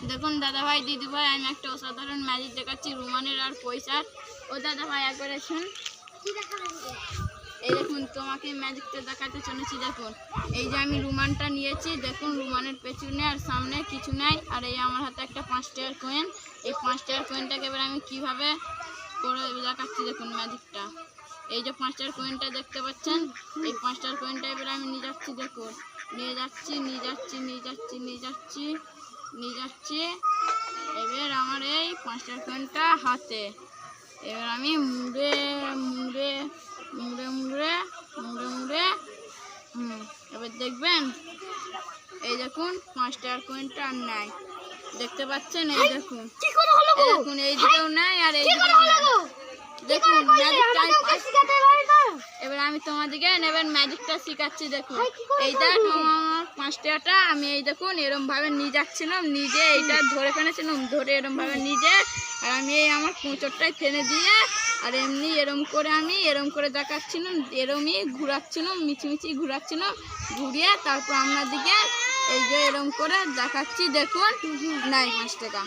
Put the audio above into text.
দেখুন দাদা ভাই দিদি ভাই, আমি একটা অসাধারণ ম্যাজিক দেখাচ্ছি রুমানের আর পয়সার। ও দাদা ভাই একবার শুন, এই দেখুন তোমাকে ম্যাজিকটা দেখাতে চলেছি। দেখুন এই যে আমি রুমানটা নিয়েছি, দেখুন রুমানের পেছনে আর সামনে কিছু নাই, আর এই আমার হাতে একটা 5 টাকার কয়েন। এই 5 টাকার কয়েনটাকে এবার আমি কিভাবে করে দেখাচ্ছি দেখুন ম্যাজিকটা। এই যে 5 টাকার কয়েনটা দেখতে পাচ্ছেন, এই 5 টাকার কয়েনটা এবার আমি নিয়ে যাচ্ছি। দেখুন নিয়ে যাচ্ছি। এবার আমার এই 5 টাকার কয়েনটা হাতে, এবার আমি মুড়ে এবার দেখবেন, এই দেখুন 5 টাকার কয়েনটা আর নাই, দেখতে পাচ্ছেন? এই দেখুন এই দিকেও নাই আর এই দিকেও নাই। দেখুন ম্যাজিকটা এবার আমি তোমাদেরকে নেবেন ম্যাজিকটা শিখাচ্ছি। দেখুন এই দেখ আমার 5 টাকাটা আমি এই দেখুন এরম ভাবে নিয়ে যাচ্ছিলাম, নিজে এইটা ধরে ফেলেছিলাম, ধরে এরম ভাবে নিজে, আর আমি এই আমার কোঁচরটাই ফেলে দিয়ে আর এমনি এরম করে দেখাচ্ছিলাম, এরমই ঘুরাচ্ছিলাম, মিছিমিছি ঘুরাচ্ছিলাম, ঘুরিয়ে তারপর আপনার দিকে এই যে এরম করে দেখাচ্ছি। দেখুন নাই 5 টাকা।